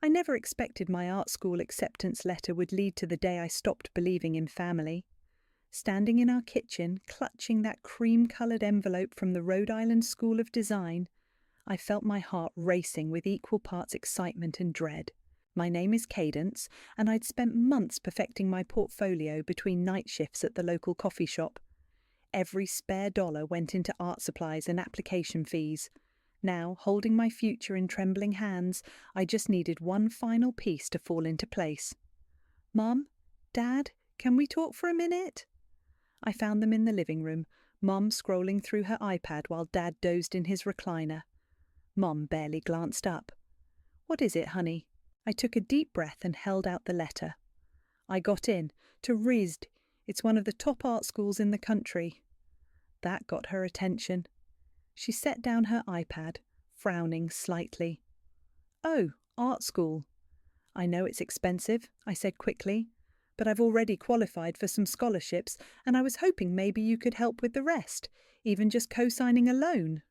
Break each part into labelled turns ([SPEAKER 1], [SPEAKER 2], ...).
[SPEAKER 1] I never expected my art school acceptance letter would lead to the day I stopped believing in family. Standing in our kitchen, clutching that cream-coloured envelope from the Rhode Island School of Design, I felt my heart racing with equal parts excitement and dread. My name is Cadence, and I'd spent months perfecting my portfolio between night shifts at the local coffee shop. Every spare dollar went into art supplies and application fees. Now, holding my future in trembling hands, I just needed one final piece to fall into place. "Mum? Dad? Can we talk for a minute?" I found them in the living room, Mum scrolling through her iPad while Dad dozed in his recliner. Mum barely glanced up. "What is it, honey?" I took a deep breath and held out the letter. "I got in, to RISD. It's one of the top art schools in the country." That got her attention. She set down her iPad, frowning slightly. "Oh, art school. I know it's expensive," I said quickly, "but I've already qualified for some scholarships, and I was hoping maybe you could help with the rest, even just co-signing a loan."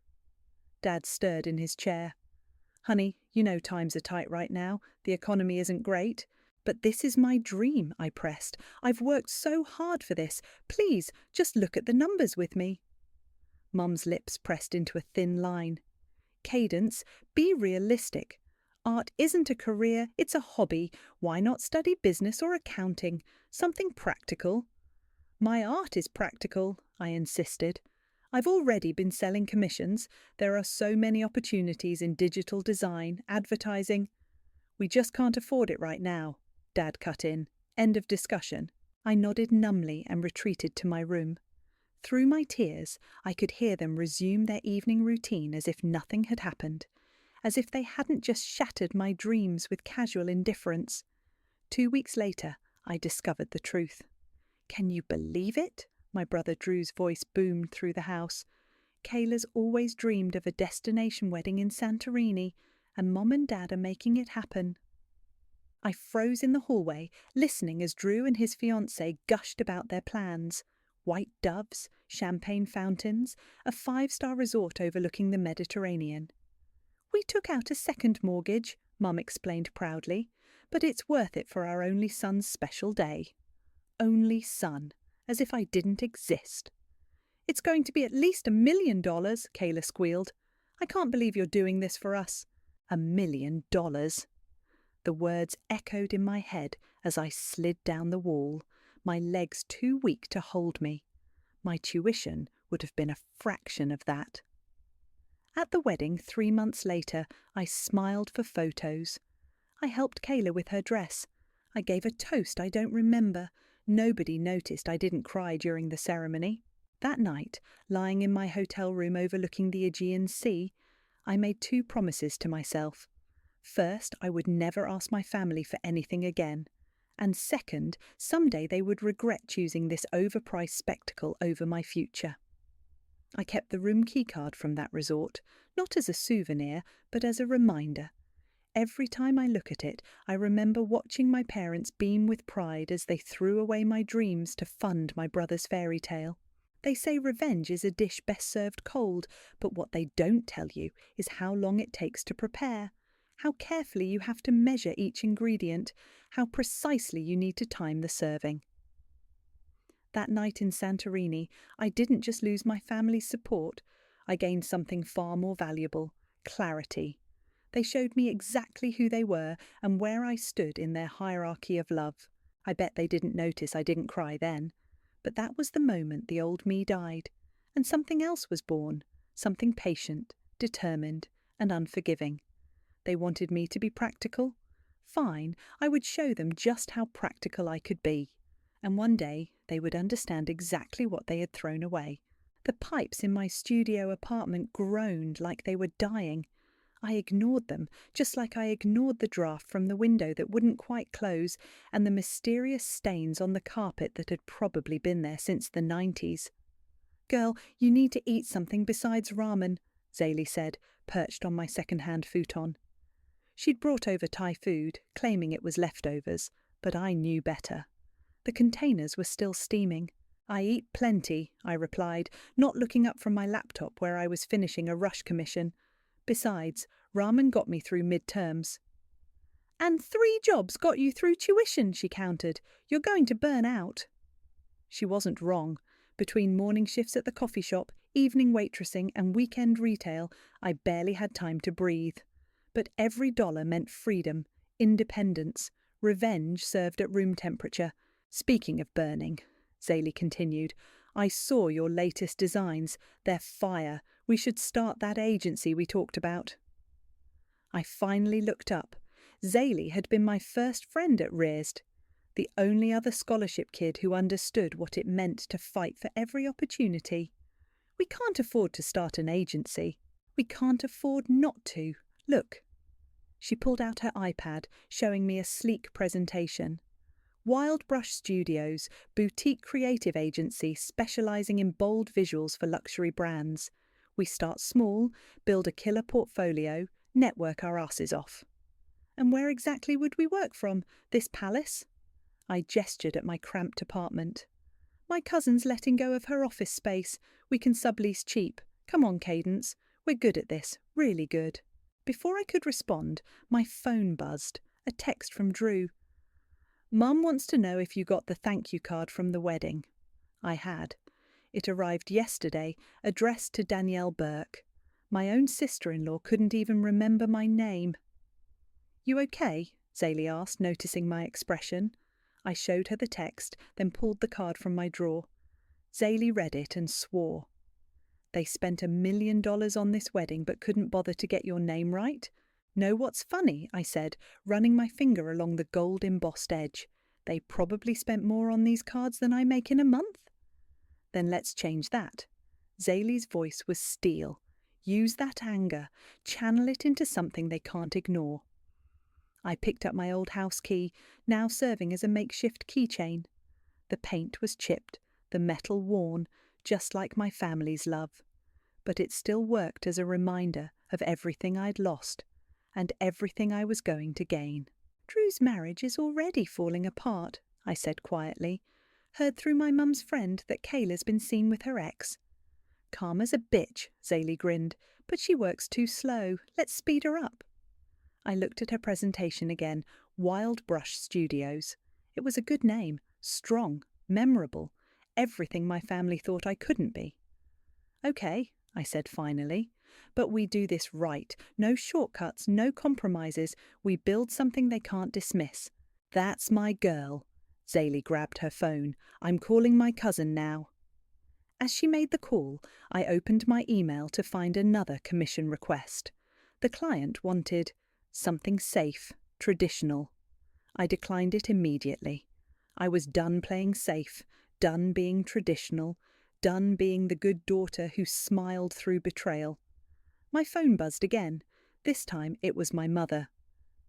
[SPEAKER 1] Dad stirred in his chair. "Honey, you know times are tight right now. The economy isn't great. But this is my dream," I pressed. "I've worked so hard for this. Please, just look at the numbers with me." Mum's lips pressed into a thin line. "Cadence, be realistic. Art isn't a career, it's a hobby. Why not study business or accounting? Something practical." "My art is practical," I insisted. "I've already been selling commissions. There are so many opportunities in digital design, advertising." "We just can't afford it right now," Dad cut in. "End of discussion." I nodded numbly and retreated to my room. Through my tears, I could hear them resume their evening routine as if nothing had happened, as if they hadn't just shattered my dreams with casual indifference. 2 weeks later, I discovered the truth. "Can you believe it?" My brother Drew's voice boomed through the house. "Kayla's always dreamed of a destination wedding in Santorini, and Mom and Dad are making it happen." I froze in the hallway, listening as Drew and his fiancée gushed about their plans. White doves, champagne fountains, a 5-star resort overlooking the Mediterranean. "We took out a second mortgage," Mum explained proudly, "but it's worth it for our only son's special day." Only son, as if I didn't exist. "It's going to be at least $1 million, Kayla squealed. "I can't believe you're doing this for us." $1 million. The words echoed in my head as I slid down the wall, my legs too weak to hold me. My tuition would have been a fraction of that. At the wedding 3 months later, I smiled for photos. I helped Kayla with her dress. I gave a toast I don't remember. Nobody noticed I didn't cry during the ceremony. That night, lying in my hotel room overlooking the Aegean Sea, I made 2 promises to myself. First, I would never ask my family for anything again. And second, someday they would regret choosing this overpriced spectacle over my future. I kept the room keycard from that resort, not as a souvenir, but as a reminder. Every time I look at it, I remember watching my parents beam with pride as they threw away my dreams to fund my brother's fairy tale. They say revenge is a dish best served cold, but what they don't tell you is how long it takes to prepare, how carefully you have to measure each ingredient, how precisely you need to time the serving. That night in Santorini, I didn't just lose my family's support, I gained something far more valuable: clarity. They showed me exactly who they were and where I stood in their hierarchy of love. I bet they didn't notice I didn't cry then. But that was the moment the old me died, and something else was born, something patient, determined, and unforgiving. They wanted me to be practical? Fine, I would show them just how practical I could be. And one day they would understand exactly what they had thrown away. The pipes in my studio apartment groaned like they were dying. I ignored them, just like I ignored the draft from the window that wouldn't quite close and the mysterious stains on the carpet that had probably been there since the 90s. "Girl, you need to eat something besides ramen," Zaylee said, perched on my second-hand futon. She'd brought over Thai food, claiming it was leftovers, but I knew better. The containers were still steaming. "I eat plenty," I replied, not looking up from my laptop where I was finishing a rush commission. Besides, ramen got me through midterms. And 3 jobs got you through tuition, she countered. You're going to burn out. She wasn't wrong. Between morning shifts at the coffee shop, evening waitressing, and weekend retail, I barely had time to breathe. But every dollar meant freedom, independence, revenge served at room temperature. Speaking of burning, Zaley continued, I saw your latest designs. They're fire. We should start that agency we talked about. I finally looked up. Zaley had been my first friend at RISD, the only other scholarship kid who understood what it meant to fight for every opportunity. We can't afford to start an agency. We can't afford not to. Look. She pulled out her iPad, showing me a sleek presentation. Wild Brush Studios, boutique creative agency specialising in bold visuals for luxury brands. We start small, build a killer portfolio, network our asses off. And where exactly would we work from? This palace? I gestured at my cramped apartment. My cousin's letting go of her office space. We can sublease cheap. Come on, Cadence. We're good at this. Really good. Before I could respond, my phone buzzed. A text from Drew. Mum wants to know if you got the thank you card from the wedding. I had. It arrived yesterday, addressed to Danielle Burke. My own sister-in-law couldn't even remember my name. You okay? Zaley asked, noticing my expression. I showed her the text, then pulled the card from my drawer. Zaley read it and swore. They spent $1 million on this wedding but couldn't bother to get your name right? Know what's funny? I said, running my finger along the gold embossed edge. They probably spent more on these cards than I make in a month. Then let's change that. Zaley's voice was steel. Use that anger. Channel it into something they can't ignore. I picked up my old house key, now serving as a makeshift keychain. The paint was chipped, the metal worn, just like my family's love. But it still worked as a reminder of everything I'd lost, and everything I was going to gain. Drew's marriage is already falling apart, I said quietly. Heard through my mum's friend that Kayla's been seen with her ex. Karma's a bitch, Zaley grinned, but she works too slow. Let's speed her up. I looked at her presentation again, Wild Brush Studios. It was a good name, strong, memorable, everything my family thought I couldn't be. Okay, I said finally, but we do this right. No shortcuts, no compromises. We build something they can't dismiss. That's my girl. Zaley grabbed her phone. I'm calling my cousin now. As she made the call, I opened my email to find another commission request. The client wanted something safe, traditional. I declined it immediately. I was done playing safe, done being traditional, done being the good daughter who smiled through betrayal. My phone buzzed again. This time it was my mother.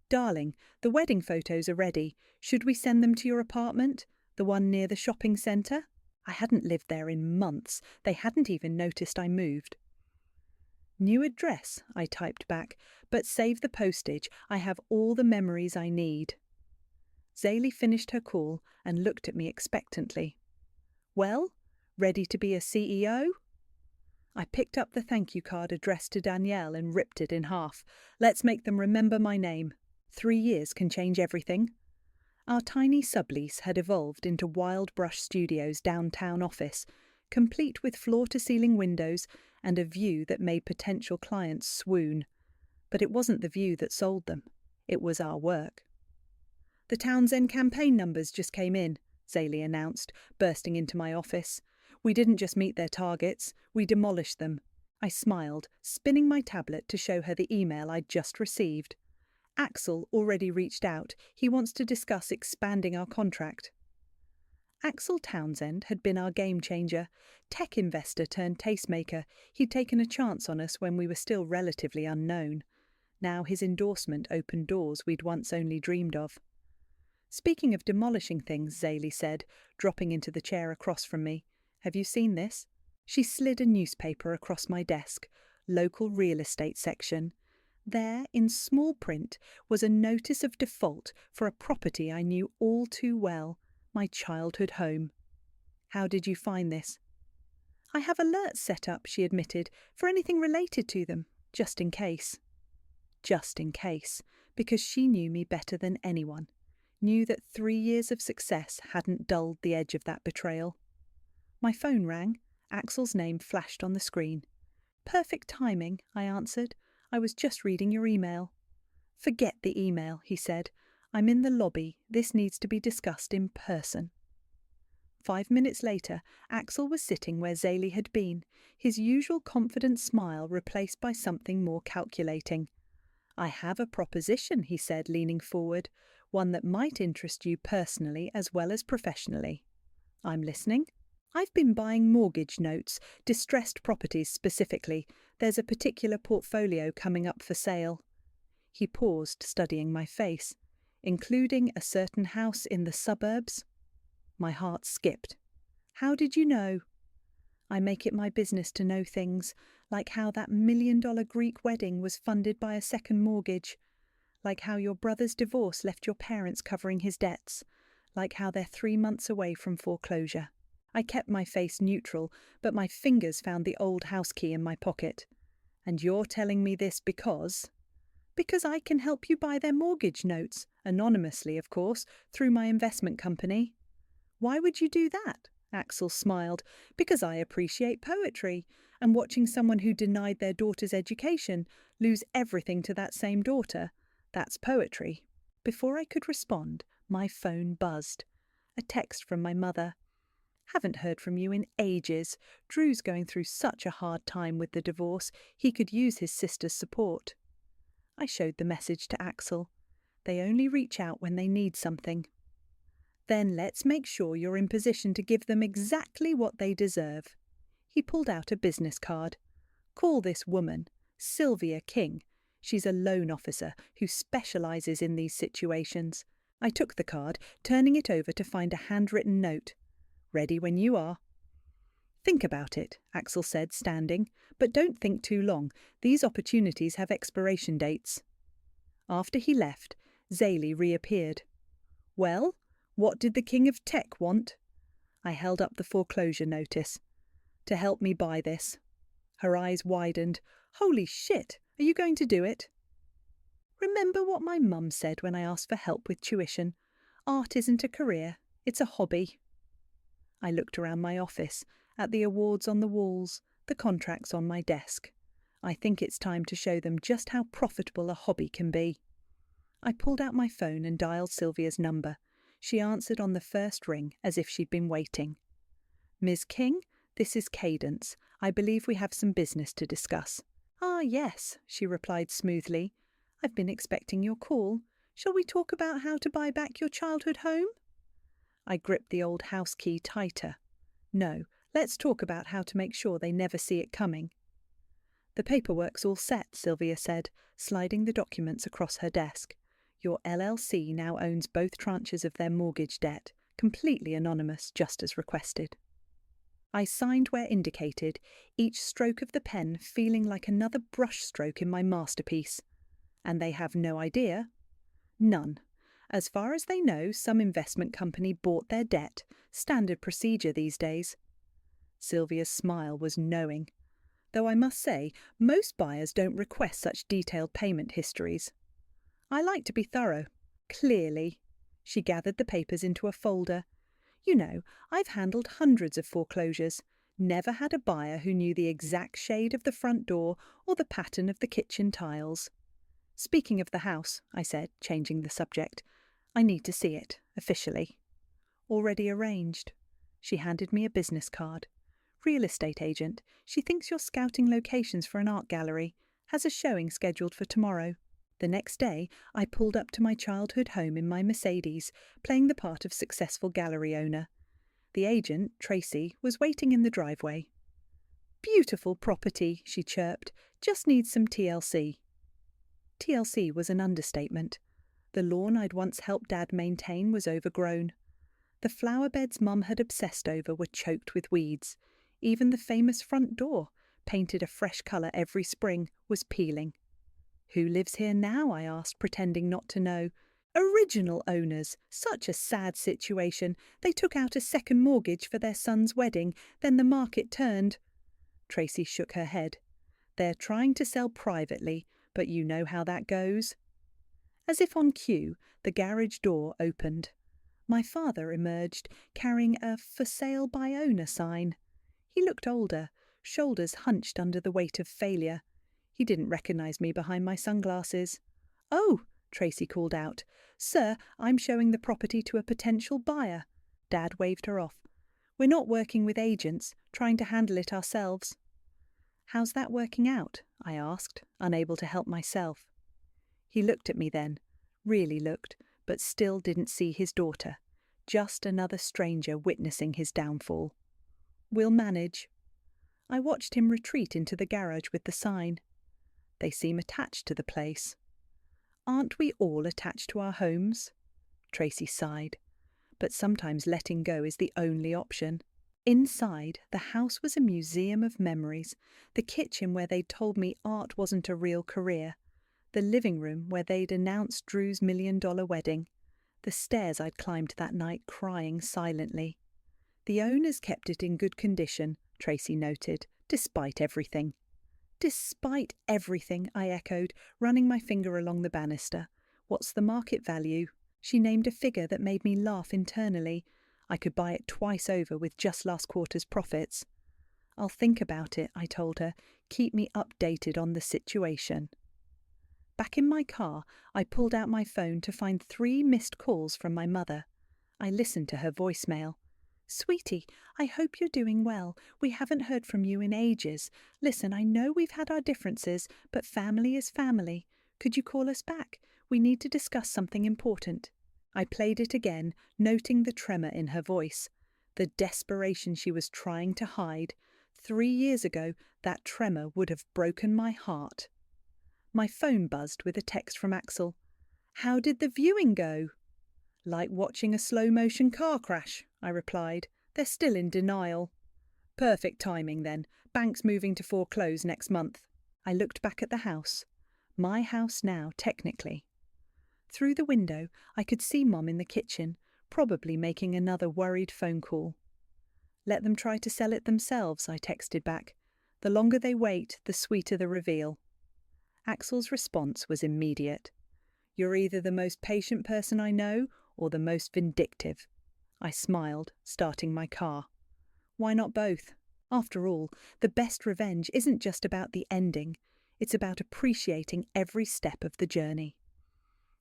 [SPEAKER 1] Darling, the wedding photos are ready. Should we send them to your apartment? The one near the shopping centre? I hadn't lived there in months. They hadn't even noticed I moved. New address, I typed back, but save the postage. I have all the memories I need. Zaley finished her call and looked at me expectantly. Well, ready to be a CEO? I picked up the thank you card addressed to Danielle and ripped it in half. Let's make them remember my name. 3 years can change everything. Our tiny sublease had evolved into Wild Brush Studios' downtown office, complete with floor-to-ceiling windows and a view that made potential clients swoon. But it wasn't the view that sold them. It was our work. The Townsend campaign numbers just came in, Zaley announced, bursting into my office. We didn't just meet their targets, we demolished them. I smiled, spinning my tablet to show her the email I'd just received. Axel already reached out. He wants to discuss expanding our contract. Axel Townsend had been our game changer, tech investor turned tastemaker. He'd taken a chance on us when we were still relatively unknown. Now his endorsement opened doors we'd once only dreamed of. Speaking of demolishing things, Zaley said, dropping into the chair across from me. Have you seen this? She slid a newspaper across my desk. Local real estate section. There, in small print, was a notice of default for a property I knew all too well, my childhood home. How did you find this? I have alerts set up, she admitted, for anything related to them, just in case. Just in case. Because she knew me better than anyone, knew that 3 years of success hadn't dulled the edge of that betrayal. My phone rang. Axel's name flashed on the screen. Perfect timing, I answered. I was just reading your email. Forget the email, he said. I'm in the lobby. This needs to be discussed in person. 5 minutes later, Axel was sitting where Zélie had been, his usual confident smile replaced by something more calculating. I have a proposition, he said, leaning forward, one that might interest you personally as well as professionally. I'm listening. I've been buying mortgage notes, distressed properties specifically. There's a particular portfolio coming up for sale. He paused, studying my face. Including a certain house in the suburbs? My heart skipped. How did you know? I make it my business to know things, like how that $1 million Greek wedding was funded by a second mortgage, like how your brother's divorce left your parents covering his debts, like how they're 3 months away from foreclosure. I kept my face neutral, but my fingers found the old house key in my pocket. And you're telling me this because? Because I can help you buy their mortgage notes, anonymously, of course, through my investment company. Why would you do that? Axel smiled. Because I appreciate poetry, and watching someone who denied their daughter's education lose everything to that same daughter, that's poetry. Before I could respond, my phone buzzed. A text from my mother. Haven't heard from you in ages. Drew's going through such a hard time with the divorce, he could use his sister's support. I showed the message to Axel. They only reach out when they need something. Then let's make sure you're in position to give them exactly what they deserve. He pulled out a business card. Call this woman Sylvia King. She's a loan officer who specialises in these situations. I took the card, turning it over to find a handwritten note. Ready when you are. Think about it, Axel said, standing, but don't think too long. These opportunities have expiration dates. After he left, Zélie reappeared. Well, what did the King of Tech want? I held up the foreclosure notice. To help me buy this. Her eyes widened. Holy shit, are you going to do it? Remember what my mum said when I asked for help with tuition. Art isn't a career, it's a hobby. I looked around my office, at the awards on the walls, the contracts on my desk. I think it's time to show them just how profitable a hobby can be. I pulled out my phone and dialed Sylvia's number. She answered on the first ring, as if she'd been waiting. Ms. King, this is Cadence. I believe we have some business to discuss. Ah, yes, she replied smoothly. I've been expecting your call. Shall we talk about how to buy back your childhood home? I gripped the old house key tighter. No, let's talk about how to make sure they never see it coming. The paperwork's all set, Sylvia said, sliding the documents across her desk. Your LLC now owns both tranches of their mortgage debt, completely anonymous, just as requested. I signed where indicated, each stroke of the pen feeling like another brushstroke in my masterpiece. And they have no idea? None. As far as they know, some investment company bought their debt, standard procedure these days. Sylvia's smile was knowing. Though I must say, most buyers don't request such detailed payment histories. I like to be thorough. Clearly. She gathered the papers into a folder. You know, I've handled hundreds of foreclosures. Never had a buyer who knew the exact shade of the front door or the pattern of the kitchen tiles. Speaking of the house, I said, changing the subject, I need to see it, officially. Already arranged. She handed me a business card. Real estate agent. She thinks you're scouting locations for an art gallery. Has a showing scheduled for tomorrow. The next day, I pulled up to my childhood home in my Mercedes, playing the part of successful gallery owner. The agent, Tracy, was waiting in the driveway. Beautiful property, she chirped. Just needs some TLC. TLC was an understatement. The lawn I'd once helped Dad maintain was overgrown. The flower beds Mum had obsessed over were choked with weeds. Even the famous front door, painted a fresh colour every spring, was peeling. Who lives here now? I asked, pretending not to know. Original owners. Such a sad situation. They took out a second mortgage for their son's wedding, then the market turned. Tracy shook her head. They're trying to sell privately, but you know how that goes. As if on cue, the garage door opened. My father emerged, carrying a "For Sale by Owner" sign. He looked older, shoulders hunched under the weight of failure. He didn't recognize me behind my sunglasses. "Oh," Tracy called out. "Sir, I'm showing the property to a potential buyer." Dad waved her off. "We're not working with agents, trying to handle it ourselves." "How's that working out?" I asked, unable to help myself. He looked at me then, really looked, but still didn't see his daughter. Just another stranger witnessing his downfall. "We'll manage." I watched him retreat into the garage with the sign. They seem attached to the place. "Aren't we all attached to our homes?" Tracy sighed. But sometimes letting go is the only option. Inside, the house was a museum of memories. The kitchen where they'd told me art wasn't a real career. The living room where they'd announced Drew's $1 million wedding. The stairs I'd climbed that night crying silently. "The owners kept it in good condition," Tracy noted, "despite everything." "Despite everything," I echoed, running my finger along the banister. "What's the market value?" She named a figure that made me laugh internally. I could buy it twice over with just last quarter's profits. "I'll think about it," I told her. "Keep me updated on the situation." Back in my car, I pulled out my phone to find 3 missed calls from my mother. I listened to her voicemail. "Sweetie, I hope you're doing well. We haven't heard from you in ages. Listen, I know we've had our differences, but family is family. Could you call us back? We need to discuss something important." I played it again, noting the tremor in her voice, the desperation she was trying to hide. 3 years ago, that tremor would have broken my heart. My phone buzzed with a text from Axel. "How did the viewing go?" "Like watching a slow-motion car crash," I replied. "They're still in denial." "Perfect timing, then. Bank's moving to foreclose next month." I looked back at the house. My house now, technically. Through the window, I could see Mom in the kitchen, probably making another worried phone call. "Let them try to sell it themselves," I texted back. "The longer they wait, the sweeter the reveal." Axel's response was immediate. "You're either the most patient person I know or the most vindictive." I smiled, starting my car. Why not both? After all, the best revenge isn't just about the ending. It's about appreciating every step of the journey.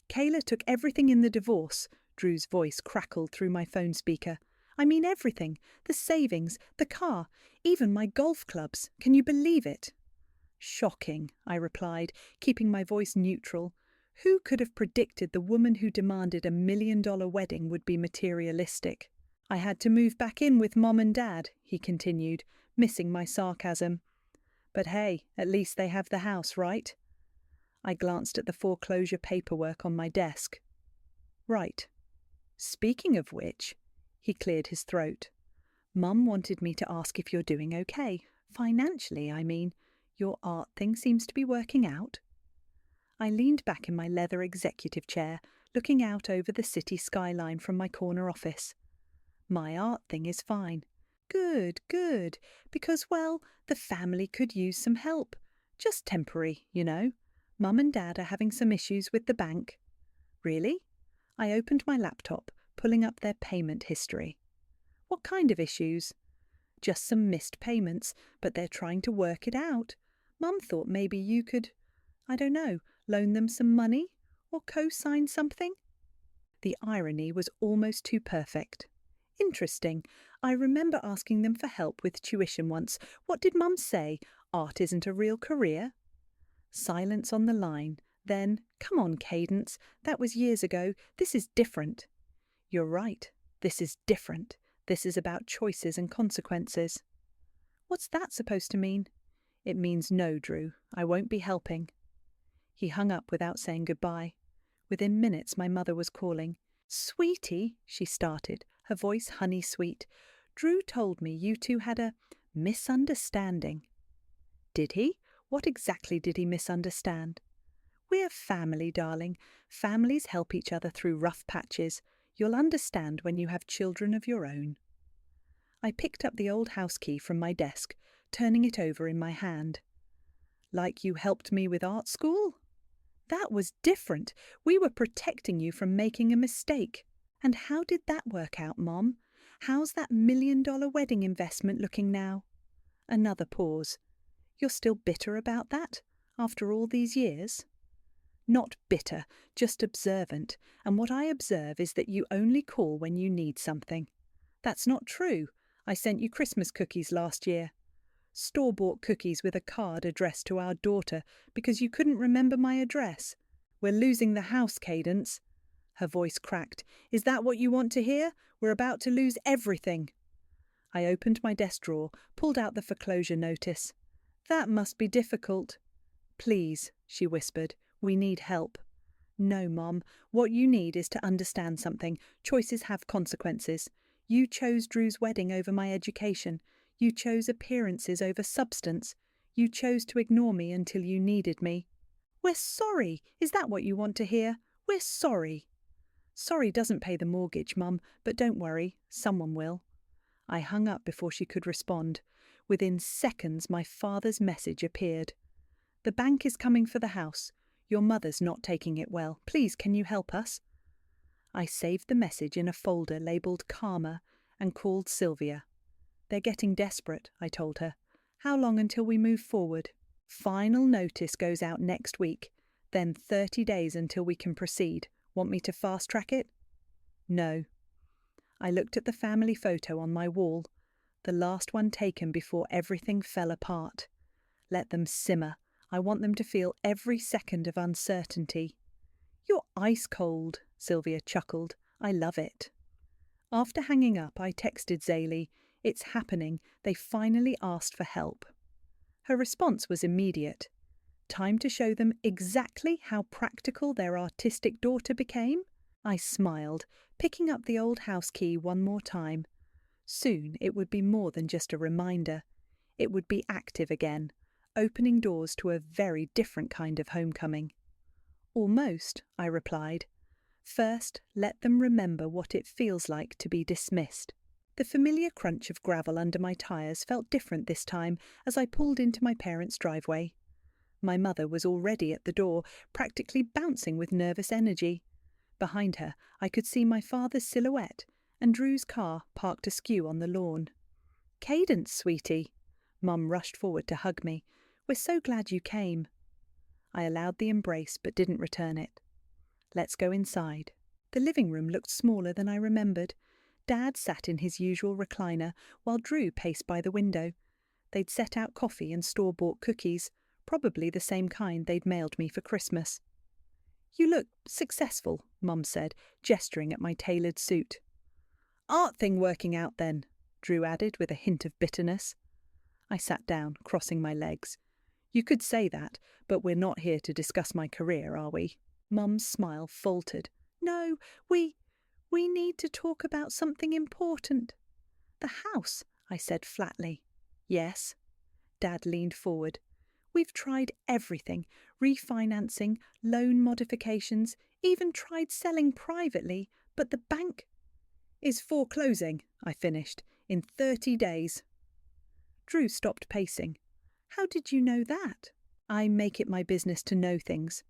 [SPEAKER 1] "Kayla took everything in the divorce," Drew's voice crackled through my phone speaker. "I mean everything. The savings, the car, even my golf clubs. Can you believe it?" "Shocking," I replied, keeping my voice neutral. Who could have predicted the woman who demanded a $1 million wedding would be materialistic? "I had to move back in with Mom and Dad," he continued, missing my sarcasm. "But hey, at least they have the house, right?" I glanced at the foreclosure paperwork on my desk. "Right. Speaking of which," he cleared his throat. "Mum wanted me to ask if you're doing okay. Financially, I mean. Your art thing seems to be working out." I leaned back in my leather executive chair, looking out over the city skyline from my corner office. "My art thing is fine." "Good, good. Because, well, the family could use some help. Just temporary, you know. Mum and Dad are having some issues with the bank." "Really?" I opened my laptop, pulling up their payment history. "What kind of issues?" "Just some missed payments, but they're trying to work it out. Mum thought maybe you could, I don't know, loan them some money or co-sign something." The irony was almost too perfect. "Interesting. I remember asking them for help with tuition once. What did Mum say? Art isn't a real career?" Silence on the line. Then, "Come on, Cadence. That was years ago. This is different." "You're right. This is different. This is about choices and consequences." "What's that supposed to mean?" "It means no, Drew. I won't be helping." He hung up without saying goodbye. Within minutes my mother was calling. "Sweetie," she started, her voice honey-sweet. "Drew told me you two had a misunderstanding." "Did he? What exactly did he misunderstand?" "We're family, darling. Families help each other through rough patches. You'll understand when you have children of your own." I picked up the old house key from my desk, turning it over in my hand. "Like you helped me with art school?" That was different. We were protecting you from making a mistake. And how did that work out, Mom? How's that $1 million wedding investment looking now? Another pause. You're still bitter about that, after all these years? Not bitter, just observant, and what I observe is that you only call when you need something. That's not true. I sent you Christmas cookies last year. Store-bought cookies with a card addressed to our daughter because you couldn't remember my address. We're losing the house, Cadence. Her voice cracked. Is that what you want to hear? We're about to lose everything. I opened my desk drawer, pulled out the foreclosure notice. That must be difficult. Please, she whispered, we need help. No, Mom, what you need is to understand something. Choices have consequences. You chose Drew's wedding over my education. You chose appearances over substance. You chose to ignore me until you needed me. We're sorry. Is that what you want to hear? We're sorry. Sorry doesn't pay the mortgage, Mum, but don't worry, someone will. I hung up before she could respond. Within seconds, my father's message appeared. The bank is coming for the house. Your mother's not taking it well. Please, can you help us? I saved the message in a folder labelled Karma and called Sylvia. They're getting desperate, I told her. How long until we move forward? Final notice goes out next week, then 30 days until we can proceed. Want me to fast-track it? No. I looked at the family photo on my wall, the last one taken before everything fell apart. Let them simmer. I want them to feel every second of uncertainty. You're ice cold, Sylvia chuckled. I love it. After hanging up, I texted Zaylee. It's happening. They finally asked for help. Her response was immediate. Time to show them exactly how practical their artistic daughter became? I smiled, picking up the old house key one more time. Soon it would be more than just a reminder. It would be active again, opening doors to a very different kind of homecoming. Almost, I replied. First, let them remember what it feels like to be dismissed. The familiar crunch of gravel under my tyres felt different this time as I pulled into my parents' driveway. My mother was already at the door, practically bouncing with nervous energy. Behind her, I could see my father's silhouette and Drew's car parked askew on the lawn. Cadence, sweetie. Mum rushed forward to hug me. We're so glad you came. I allowed the embrace but didn't return it. Let's go inside. The living room looked smaller than I remembered. Dad sat in his usual recliner while Drew paced by the window. They'd set out coffee and store-bought cookies, probably the same kind they'd mailed me for Christmas. You look successful, Mum said, gesturing at my tailored suit. Art thing working out then, Drew added with a hint of bitterness. I sat down, crossing my legs. You could say that, but we're not here to discuss my career, are we? Mum's smile faltered. No, we need to talk about something important. The house, I said flatly. Yes. Dad leaned forward. We've tried everything, refinancing, loan modifications, even tried selling privately, but the bank is foreclosing, I finished, in 30 days. Drew stopped pacing. How did you know that? I make it my business to know things.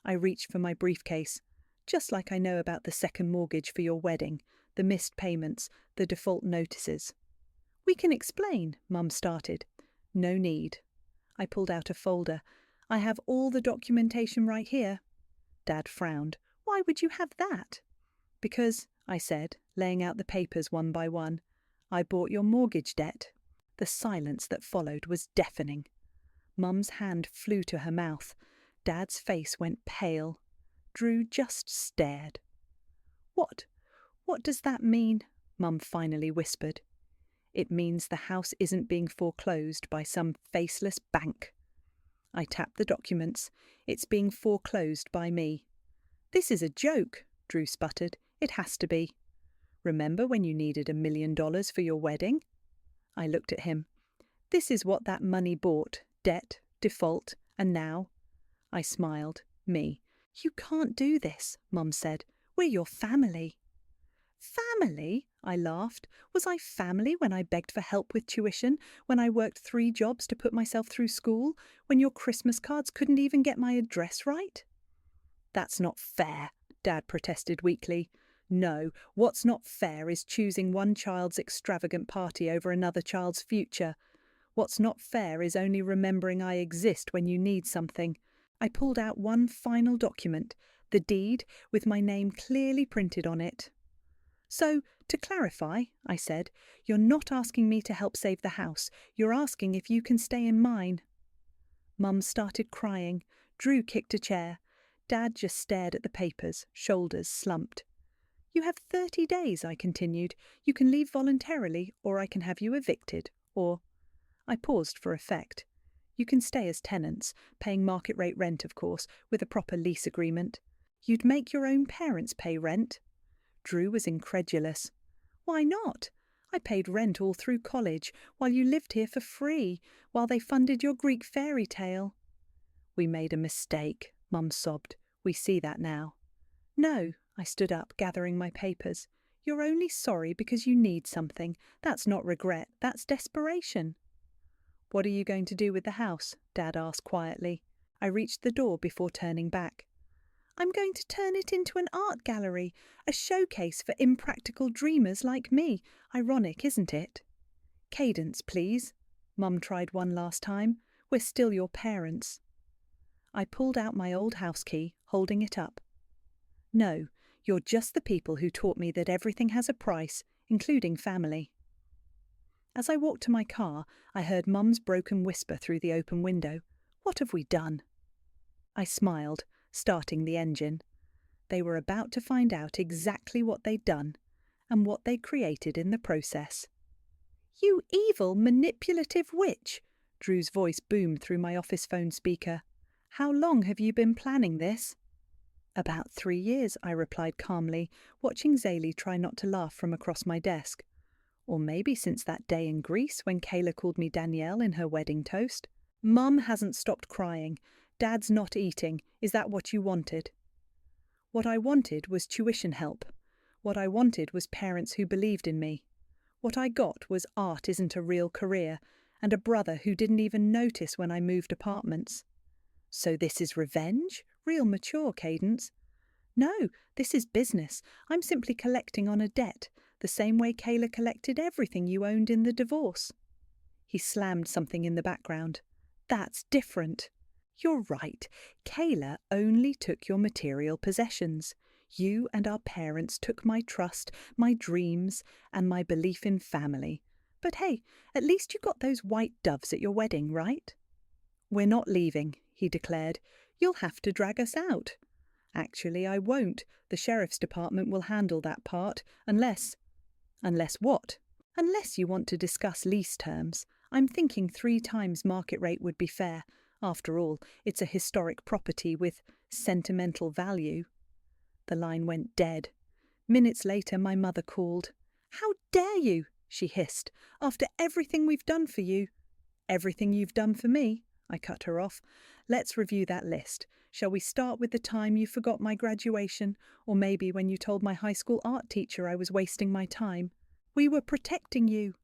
[SPEAKER 1] I reached for my briefcase. Just like I know about the second mortgage for your wedding, the missed payments, the default notices. We can explain, Mum started. No need. I pulled out a folder. I have all the documentation right here. Dad frowned. Why would you have that? Because, I said, laying out the papers one by one, I bought your mortgage debt. The silence that followed was deafening. Mum's hand flew to her mouth. Dad's face went pale. Drew just stared. What does that mean? Mum finally whispered. It means the house isn't being foreclosed by some faceless bank. I tapped the documents. It's being foreclosed by me. This is a joke, Drew sputtered. It has to be. Remember when you needed $1 million for your wedding? I looked at him. This is what that money bought. Debt, default, and now? I smiled. Me. You can't do this, Mum said. We're your family. Family? I laughed. Was I family when I begged for help with tuition, when I worked 3 jobs to put myself through school, when your Christmas cards couldn't even get my address right? That's not fair, Dad protested weakly. No, what's not fair is choosing one child's extravagant party over another child's future. What's not fair is only remembering I exist when you need something. I pulled out one final document, the deed, with my name clearly printed on it. So, to clarify, I said, you're not asking me to help save the house. You're asking if you can stay in mine. Mum started crying. Drew kicked a chair. Dad just stared at the papers, shoulders slumped. You have 30 days, I continued. You can leave voluntarily, or I can have you evicted, or... I paused for effect. You can stay as tenants, paying market rate rent, of course, with a proper lease agreement. You'd make your own parents pay rent. Drew was incredulous. Why not? I paid rent all through college, while you lived here for free, while they funded your Greek fairy tale. We made a mistake, Mum sobbed. We see that now. No, I stood up, gathering my papers. You're only sorry because you need something. That's not regret, that's desperation. What are you going to do with the house? Dad asked quietly. I reached the door before turning back. I'm going to turn it into an art gallery, a showcase for impractical dreamers like me. Ironic, isn't it? Cadence, please. Mum tried one last time. We're still your parents. I pulled out my old house key, holding it up. No, you're just the people who taught me that everything has a price, including family. As I walked to my car, I heard Mum's broken whisper through the open window. What have we done? I smiled, starting the engine. They were about to find out exactly what they'd done, and what they created in the process. You evil, manipulative witch! Drew's voice boomed through my office phone speaker. How long have you been planning this? About 3 years, I replied calmly, watching Zaylee try not to laugh from across my desk. Or maybe since that day in Greece when Kayla called me Danielle in her wedding toast. Mum hasn't stopped crying. Dad's not eating. Is that what you wanted? What I wanted was tuition help. What I wanted was parents who believed in me. What I got was art isn't a real career, and a brother who didn't even notice when I moved apartments. So this is revenge? Real mature, Cadence. No, this is business. I'm simply collecting on a debt, the same way Kayla collected everything you owned in the divorce. He slammed something in the background. That's different. You're right. Kayla only took your material possessions. You and our parents took my trust, my dreams, and my belief in family. But hey, at least you got those white doves at your wedding, right? We're not leaving, he declared. You'll have to drag us out. Actually, I won't. The sheriff's department will handle that part, unless... Unless what? Unless you want to discuss lease terms. I'm thinking 3 times market rate would be fair. After all, it's a historic property with sentimental value. The line went dead. Minutes later, my mother called. How dare you? She hissed. After everything we've done for you. Everything you've done for me? I cut her off. Let's review that list. Shall we start with the time you forgot my graduation, or maybe when you told my high school art teacher I was wasting my time? We were protecting you.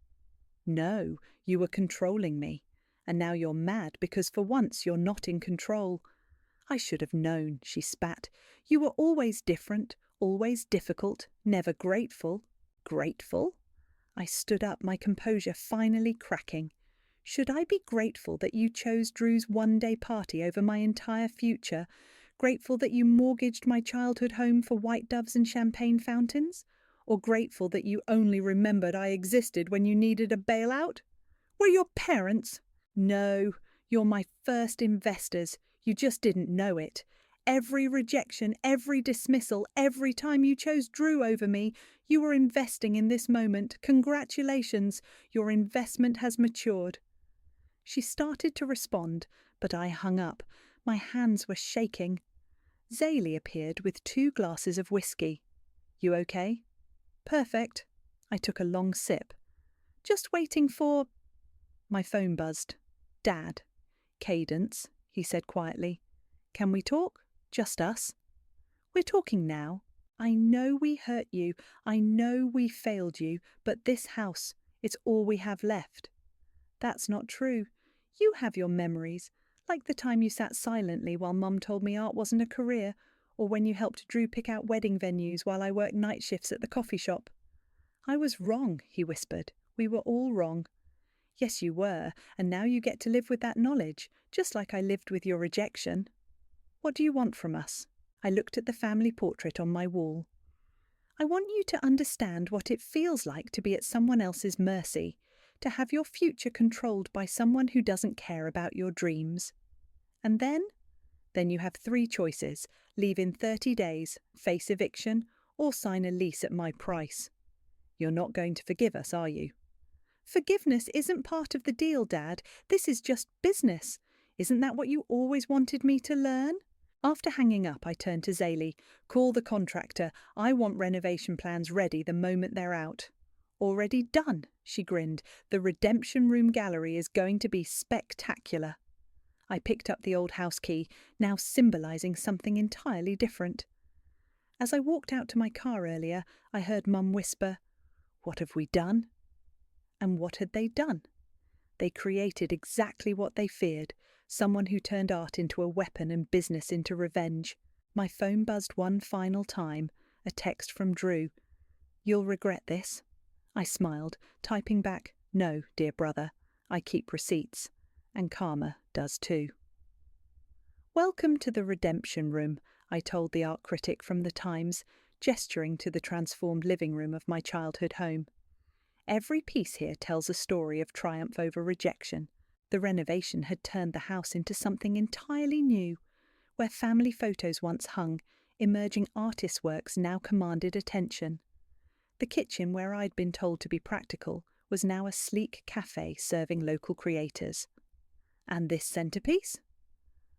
[SPEAKER 1] No, you were controlling me. And now you're mad because for once you're not in control. I should have known, she spat. You were always different, always difficult, never grateful. Grateful? I stood up, my composure finally cracking. Should I be grateful that you chose Drew's one-day party over my entire future? Grateful that you mortgaged my childhood home for white doves and champagne fountains? Or grateful that you only remembered I existed when you needed a bailout? We're your parents. No, you're my first investors. You just didn't know it. Every rejection, every dismissal, every time you chose Drew over me, you were investing in this moment. Congratulations, your investment has matured. She started to respond, but I hung up. My hands were shaking. Zaylee appeared with 2 glasses of whiskey. You okay? Perfect. I took a long sip. Just waiting for... My phone buzzed. Dad. Cadence, he said quietly. Can we talk? Just us? We're talking now. I know we hurt you. I know we failed you. But this house, it's all we have left. That's not true. You have your memories, like the time you sat silently while Mum told me art wasn't a career, Or when you helped Drew pick out wedding venues while I worked night shifts at the coffee shop. I was wrong, he whispered. We were all wrong. Yes, you were, and now you get to live with that knowledge, just like I lived with your rejection. What do you want from us? I looked at the family portrait on my wall. I want you to understand what it feels like to be at someone else's mercy, to have your future controlled by someone who doesn't care about your dreams. And then? Then you have 3 choices: leave in 30 days, face eviction, or sign a lease at my price. You're not going to forgive us, are you? Forgiveness isn't part of the deal, Dad. This is just business. Isn't that what you always wanted me to learn? After hanging up, I turned to Zaylee. Call the contractor. I want renovation plans ready the moment they're out. Already done, she grinned. The Redemption Room gallery is going to be spectacular. I picked up the old house key, now symbolising something entirely different. As I walked out to my car earlier, I heard Mum whisper, "What have we done?" And what had they done? They created exactly what they feared, someone who turned art into a weapon and business into revenge. My phone buzzed one final time, a text from Drew. "You'll regret this." I smiled, typing back, "No, dear brother, I keep receipts. And karma does too." "Welcome to the Redemption Room," I told the art critic from the Times, gesturing to the transformed living room of my childhood home. Every piece here tells a story of triumph over rejection. The renovation had turned the house into something entirely new. Where family photos once hung, emerging artists' works now commanded attention. The kitchen, where I'd been told to be practical, was now a sleek cafe serving local creators. And this centrepiece?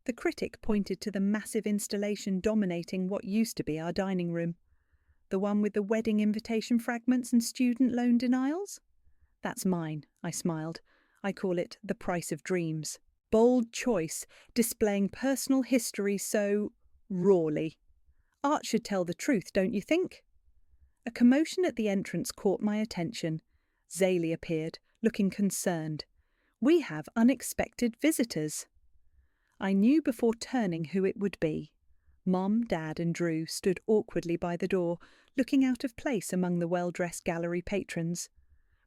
[SPEAKER 1] The critic pointed to the massive installation dominating what used to be our dining room. The one with the wedding invitation fragments and student loan denials? That's mine, I smiled. I call it the price of dreams. Bold choice, displaying personal history so rawly. Art should tell the truth, don't you think? A commotion at the entrance caught my attention. Zaylee appeared, looking concerned. "We have unexpected visitors." I knew before turning who it would be. Mum, Dad and Drew stood awkwardly by the door, looking out of place among the well-dressed gallery patrons.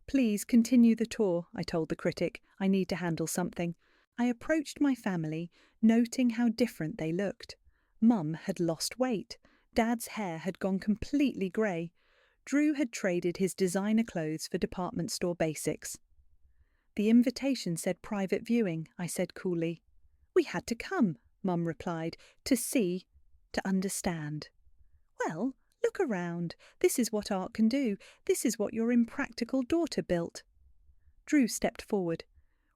[SPEAKER 1] "Please continue the tour," I told the critic. "I need to handle something." I approached my family, noting how different they looked. Mum had lost weight. Dad's hair had gone completely grey. Drew had traded his designer clothes for department store basics. "The invitation said private viewing," I said coolly. "We had to come," Mum replied, "to see, to understand." "Well, look around. This is what art can do. This is what your impractical daughter built." Drew stepped forward.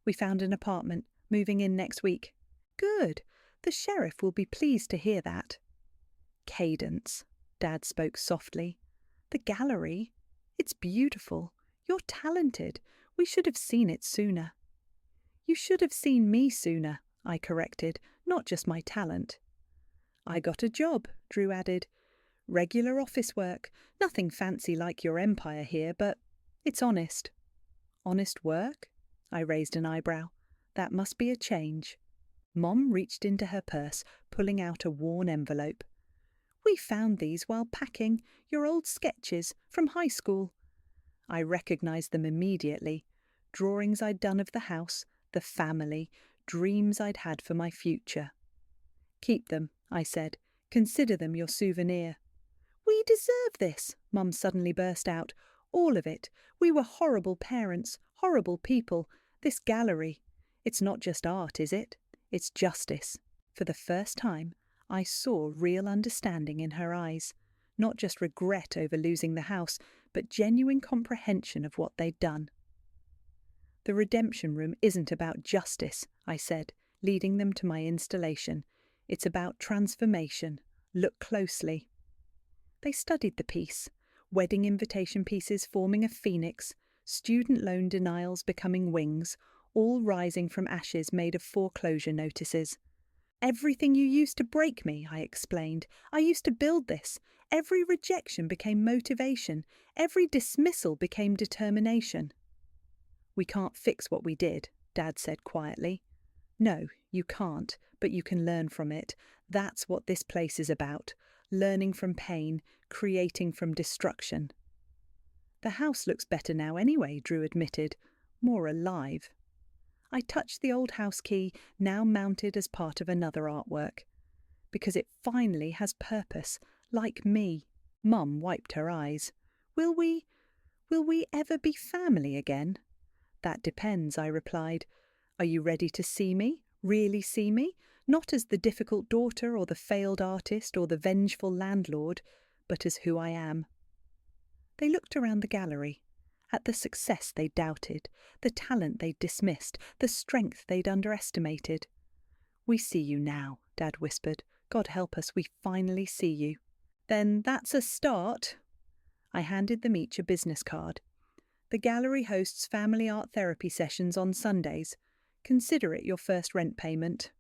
[SPEAKER 1] "We found an apartment, moving in next week." "Good. The sheriff will be pleased to hear that." "Cadence," Dad spoke softly. "The gallery? It's beautiful. You're talented. We should have seen it sooner." "You should have seen me sooner," I corrected, "not just my talent." "I got a job," Drew added. "Regular office work. Nothing fancy like your empire here, but it's honest." "Honest work?" I raised an eyebrow. "That must be a change." Mom reached into her purse, pulling out a worn envelope. "We found these while packing, your old sketches from high school." I recognised them immediately. Drawings I'd done of the house, the family, dreams I'd had for my future. "Keep them," I said. "Consider them your souvenir." "We deserve this," Mum suddenly burst out. "All of it. We were horrible parents, horrible people. This gallery. It's not just art, is it? It's justice." For the first time, I saw real understanding in her eyes. Not just regret over losing the house, but genuine comprehension of what they'd done. "The Redemption Room isn't about justice," I said, leading them to my installation. "It's about transformation. Look closely." They studied the piece. Wedding invitation pieces forming a phoenix, student loan denials becoming wings, all rising from ashes made of foreclosure notices. "Everything you used to break me," I explained. "I used to build this. Every rejection became motivation. Every dismissal became determination." "We can't fix what we did," Dad said quietly. "No, you can't, but you can learn from it. That's what this place is about, learning from pain, creating from destruction. The house looks better now anyway, Drew admitted, more alive. I touched the old house key, now mounted as part of another artwork. Because it finally has purpose, like me. Mum wiped her eyes. Will we ever be family again? That depends, I replied. Are you ready to see me? Really see me? Not as the difficult daughter or the failed artist or the vengeful landlord, but as who I am. They looked around the gallery, at the success they doubted, the talent they'd dismissed, the strength they'd underestimated. We see you now, Dad whispered. God help us, we finally see you. Then that's a start. I handed them each a business card. The gallery hosts family art therapy sessions on Sundays. Consider it your first rent payment.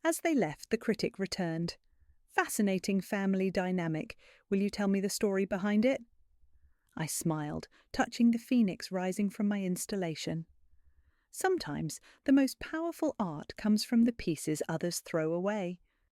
[SPEAKER 1] As they left, the critic returned. Fascinating family dynamic. Will you tell me the story behind it? I smiled, touching the phoenix rising from my installation. Sometimes the most powerful art comes from the pieces others throw away.